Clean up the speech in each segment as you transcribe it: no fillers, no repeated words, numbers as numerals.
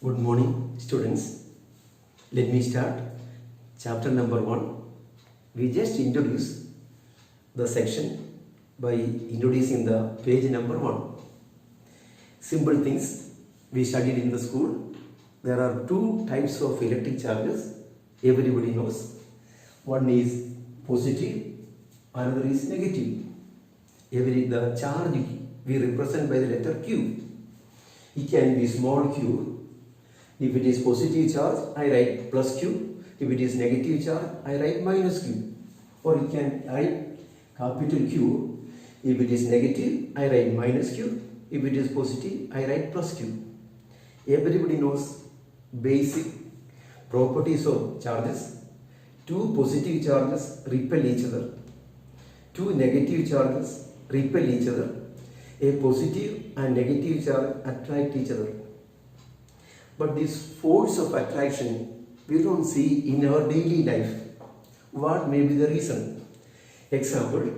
Good morning, students. Let me start chapter number 1. We just introduce the section by introducing the page number 1. Simple things we studied in the school. There are two types of electric charges. Everybody knows. One is positive, another is negative. The charge we represent by the letter Q. It can be small q. If it is positive charge, I write plus q. If it is negative charge, I write minus q. Or you can write capital Q. If it is negative, I write minus q. If it is positive, I write plus q. Everybody knows basic properties of charges. Two positive charges repel each other. Two negative charges repel each other. A positive and negative charge attract each other. But this force of attraction we don't see in our daily life. What may be the reason? Example,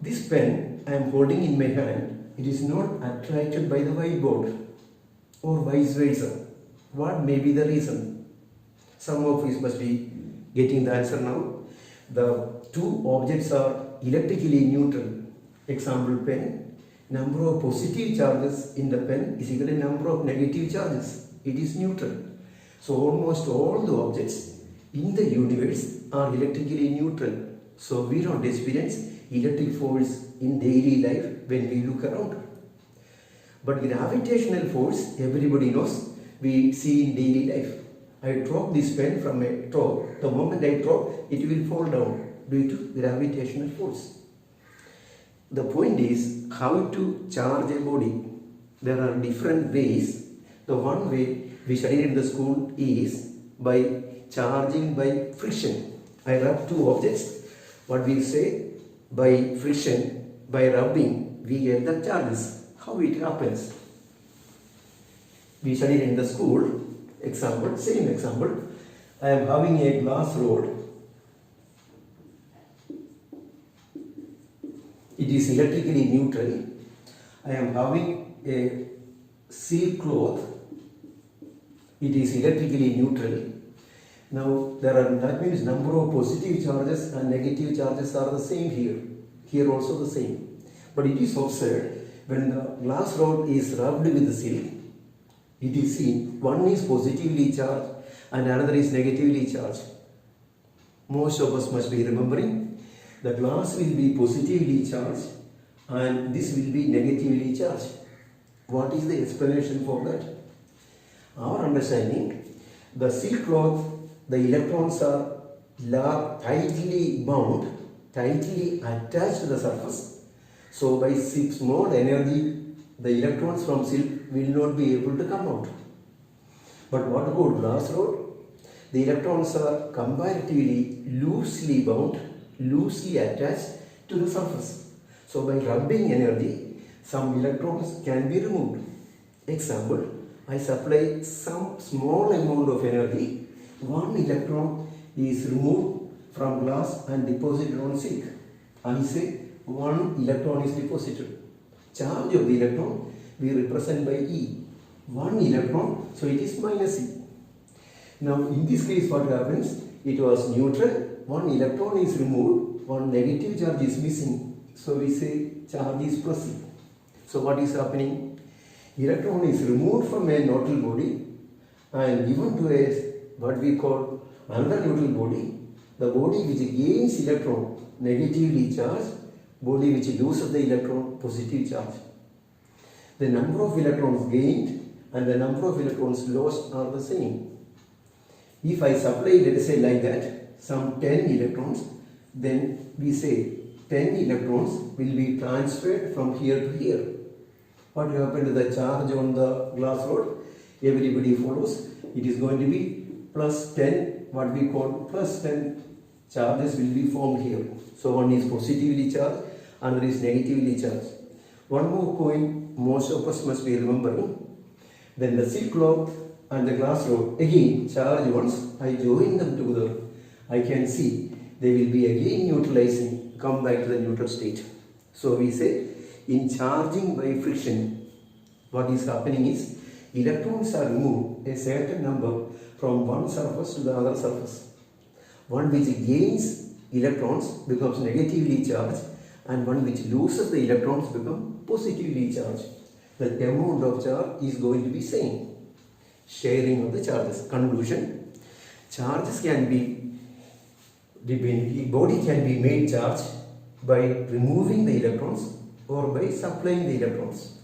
this pen I am holding in my hand, it is not attracted by the whiteboard or vice versa. What may be the reason? Some of you must be getting the answer now. The two objects are electrically neutral. Example, pen. Number of positive charges in the pen is equal to number of negative charges. It is neutral. So almost all the objects in the universe are electrically neutral. So we don't experience electric force in daily life when we look around. But gravitational force, everybody knows, we see in daily life. I drop this pen from a top. The moment I drop, it will fall down due to gravitational force. The point is how to charge a body. There are different ways. The one way we studied in the school is by charging by friction. I rub two objects. What we say, by friction, by rubbing, we get the charges. How it happens? We studied in the school. Example, same example. I am having a glass rod. It is electrically neutral. I am having a silk cloth. It is electrically neutral. Now that means number of positive charges and negative charges are the same here. Here also the same. But it is observed when the glass rod is rubbed with the silk, it is seen one is positively charged and another is negatively charged. Most of us must be remembering the glass will be positively charged and this will be negatively charged. What is the explanation for that? Our understanding, the silk cloth, the electrons are tightly bound, tightly attached to the surface. So by small energy, the electrons from silk will not be able to come out. But what about glass rod? The electrons are comparatively loosely bound, loosely attached to the surface. So by rubbing energy, some electrons can be removed. Example, I supply some small amount of energy. One electron is removed from glass and deposited on silk. I say one electron is deposited. Charge of the electron we represent by E. One electron, so it is minus E. Now in this case what happens? It was neutral. One electron is removed. One negative charge is missing. So we say charge is plus E. So what is happening? Electron is removed from a neutral body and given to a what we call another neutral body. The body which gains electron negatively charged, body which loses the electron positive charge. The number of electrons gained and the number of electrons lost are the same. If I supply, let us say like that, some 10 electrons, then we say 10 electrons will be transferred from here to here. What happened to the charge on the glass rod? Everybody follows. It is going to be plus 10, what we call plus 10 charges will be formed here. So one is positively charged, another is negatively charged. One more point most of us must be remembering. Then the silk cloth and the glass rod, again charge once, I join them together. I can see they will be again neutralizing, come back to the neutral state. So we say in charging by friction, what is happening is electrons are removed a certain number from one surface to the other surface. One which gains electrons becomes negatively charged, and one which loses the electrons becomes positively charged. The amount of charge is going to be same. Sharing of the charges. Conclusion: charges can be, the body can be made charged by removing the electrons or by supplying the electrons.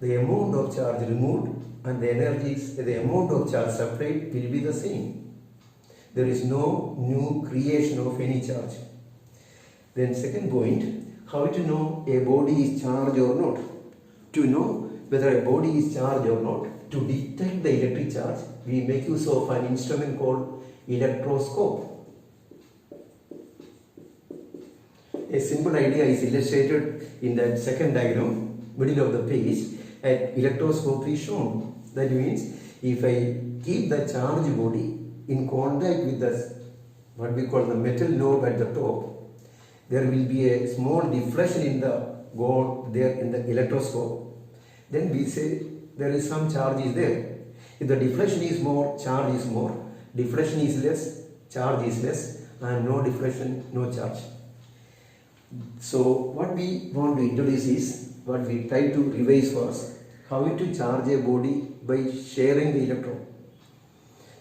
The amount of charge removed and the amount of charge supplied will be the same. There is no new creation of any charge. Then second point, how to know a body is charged or not. To know whether a body is charged or not, to detect the electric charge, we make use of an instrument called electroscope. A simple idea is illustrated in that second diagram, middle of the page. An electroscope is shown. That means if I keep the charge body in contact with the what we call the metal knob at the top, there will be a small deflection in the gold there in the electroscope. Then we say there is some charge is there. If the deflection is more, charge is more. Deflection is less, charge is less, and no deflection, no charge. So what we want to introduce is, what we try to revise was, how to charge a body by sharing the electron.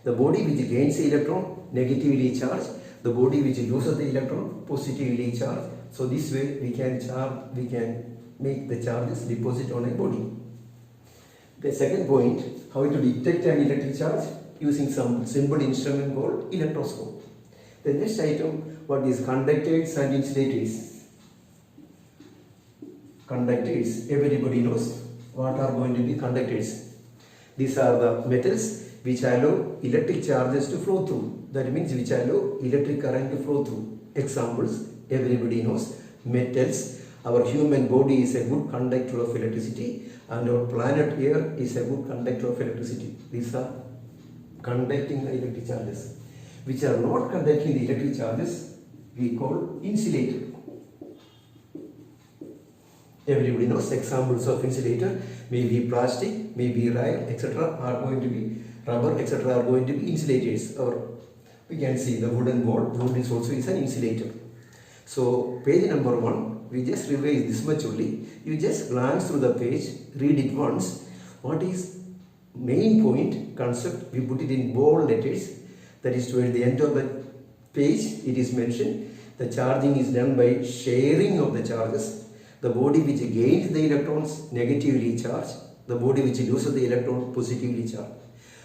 The body which gains the electron, negatively charged. The body which loses the electron, positively charged. So this way we can make the charges deposit on a body. The second point, how to detect an electric charge using some simple instrument called electroscope. The next item, what is conductors and insulators. Conductors, everybody knows what are going to be conductors. These are the metals which allow electric charges to flow through. That means which allow electric current to flow through. Examples, everybody knows metals. Our human body is a good conductor of electricity, and our planet Earth is a good conductor of electricity. These are conducting the electric charges. Which are not conducting the electric charges, we call insulator. Everybody knows examples of insulator, maybe plastic, maybe wire, etc. are going to be rubber, etc. are going to be insulators. Or we can see the wooden board, wood is also is an insulator. So page number 1, we just revise this much only. You just glance through the page, read it once. What is main point, concept, we put it in bold letters. That is toward the end of the page, it is mentioned. The charging is done by sharing of the charges. The body which gains the electrons negatively charged, the body which loses the electron positively charged.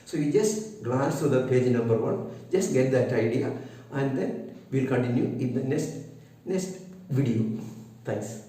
So you just glance through the page number 1, just get that idea, and then we'll continue in the next video. Thanks.